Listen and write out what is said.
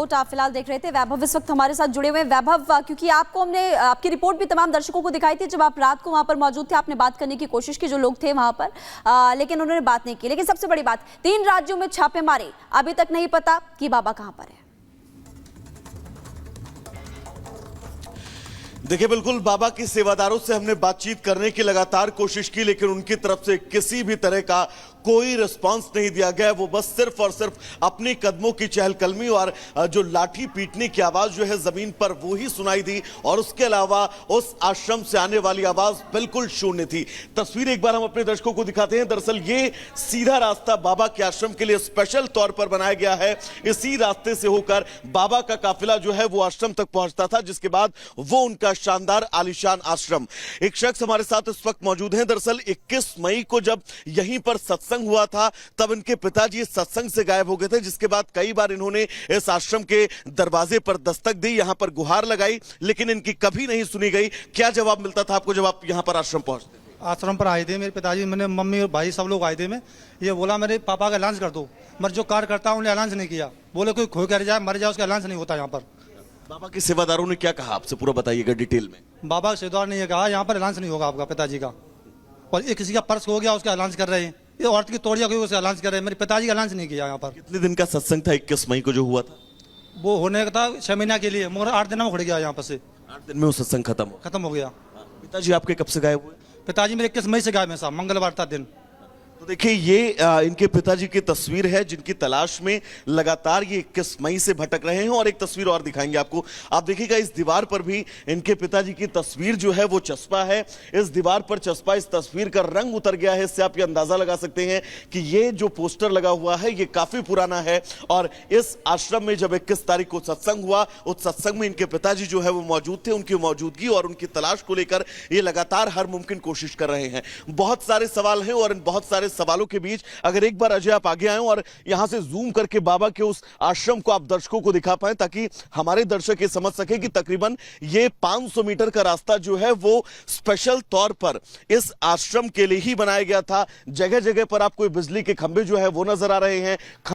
Report आप फिलहाल देख रहे थे। वैभव इस वक्त हमारे साथ जुड़े हुए हैं। वैभव, क्योंकि आपको हमने आपकी रिपोर्ट भी तमाम दर्शकों को दिखाई थी, जब आप रात को वहां पर मौजूद थे, आपने बात करने की कोशिश की जो लोग थे वहां पर, लेकिन उन्होंने बात नहीं की। लेकिन सबसे बड़ी बात, 3 राज्यों में छापे मारे, अभी तक नहीं पता कि बाबा कहां पर है। देखिए, बिल्कुल बाबा की सेवादारों से हमने बातचीत करने की लगातार कोशिश की, लेकिन उनकी तरफ से किसी भी तरह का कोई रिस्पांस नहीं दिया गया। वो बस सिर्फ और सिर्फ अपनी कदमों की चहलकदमी और जो लाठी पीटने की आवाज जो है जमीन पर वो ही सुनाई दी, और उसके अलावा उस आश्रम से आने वाली आवाज बिल्कुल शून्य थी। तस्वीर एक बार हम अपने दर्शकों को दिखाते हैं। दरअसल ये सीधा रास्ता बाबा के आश्रम के लिए स्पेशल तौर पर बनाया गया है। इसी रास्ते से होकर बाबा का काफिला जो है वो आश्रम तक पहुंचता था, जिसके बाद वो उनका शानदार आलीशान आश्रम। एक शख्स हमारे साथ इस वक्त मौजूद हैं। दरअसल 21 मई को जब यहीं पर सत्संग हुआ था, तब इनके पिताजी इस सत्संग से गायब हो गए थे, जिसके बाद कई बार इन्होंने इस आश्रम के दरवाजे पर दस्तक दी, यहां पर गुहार लगाई, लेकिन इनकी कभी नहीं सुनी गई। क्या जवाब मिलता था आपको जब आप यहां पर आश्रम पहुंचते थे? आश्रम पर आए थे मेरे पिताजी, मैंने मम्मी और भाई सब लोग आए थे। मैं ये बोला मेरे पापा का ऐलान कर दो, मगर जो कार्य करता है उन्हें ऐलान नहीं किया। बोले कोई खो कर जाए मर जाए उसका ऐलान नहीं होता यहाँ पर। बाबा के सेवादारों ने क्या कहा आपसे, पूरा बताइएगा डिटेल में। बाबा के सेवादार ने ये कहा यहाँ पर ऐलान नहीं होगा आपका पिताजी का, और ये किसी का पर्स हो गया उसका ऐलान कर रहे हैं, ये औरत की तोड़िया गई उसका ऐलान कर रहे हैं। मेरे पिताजी का ऐलान नहीं किया यहाँ पर। कितने दिन का सत्संग था 21 मई को जो हुआ था? वो होने का था 6 महीना के लिए, मगर 8 दिन में उड़ गया यहाँ पर से। 8 दिन में वो सत्संग खत्म हो गया। पिताजी आपके कब से गायब हुए? पिताजी मेरे 21 मई से गायब है साहब, मंगलवार था दिन। तो देखिए, ये इनके पिताजी की तस्वीर है, जिनकी तलाश में लगातार ये 21 मई से भटक रहे हैं। और एक तस्वीर और दिखाएंगे आपको। आप देखिएगा, इस दीवार पर भी इनके पिताजी की तस्वीर जो है वो चस्पा है। इस दीवार पर चस्पा इस तस्वीर का रंग उतर गया है। इससे आप ये अंदाजा लगा सकते हैं कि ये जो पोस्टर लगा हुआ है ये काफी पुराना है। और इस आश्रम में जब 21 तारीख को सत्संग हुआ, उस सत्संग में इनके पिताजी जो है वो मौजूद थे। उनकी मौजूदगी और उनकी तलाश को लेकर ये लगातार हर मुमकिन कोशिश कर रहे हैं। बहुत सारे सवाल हैं, और इन बहुत सारे सवालों के बीच अगर एक बार अजय आप आगे आए और यहां से जूम करके बाबा के उस आश्रम को आप दर्शकों को दिखा पाए, ताकि हमारे दर्शक ये समझ सके कि तकरीबन ये 500 मीटर का रास्ता जो है वो स्पेशल तौर पर इस आश्रम के लिए ही बनाया गया था। जगह जगह पर आपको बिजली के खंभे जो है वो नजर आ रहे हैं।